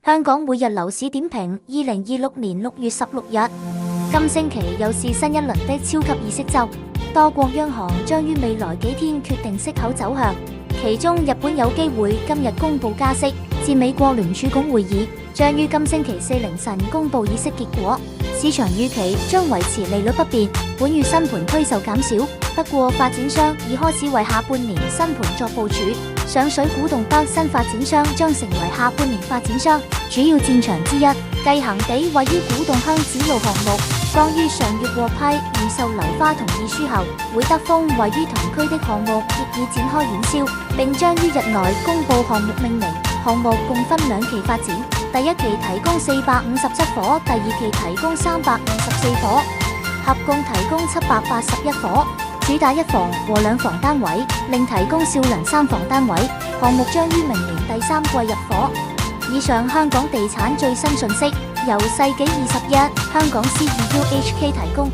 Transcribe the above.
香港每日樓市點評2026年6月16日，今星期又是新一輪的超級議息週，多國央行將於未來幾天決定息口走向，其中日本有機會今日公布加息，至美國聯儲局會議將於今星期四凌晨公布議息結果，市場預期將維持利率不變，本月新盤推售減少，不過發展商已開始為下半年新盤作部署。上水古洞北新發展商將成為下半年發展商主要戰場之一。繼恆地位於古洞香子路項目剛於上月獲批預售樓花同意書後，會德豐位於同區的項目亦已展開演銷，並將於日內公布項目命名。項目共分兩期發展，第一期提供457伙，第二期提供354伙，合共提供781伙。主打一房和兩房單位，另提供少量三房單位。項目將於明年第三季入伙。以上香港地產最新訊息，由世紀21香港 CEUHK 提供。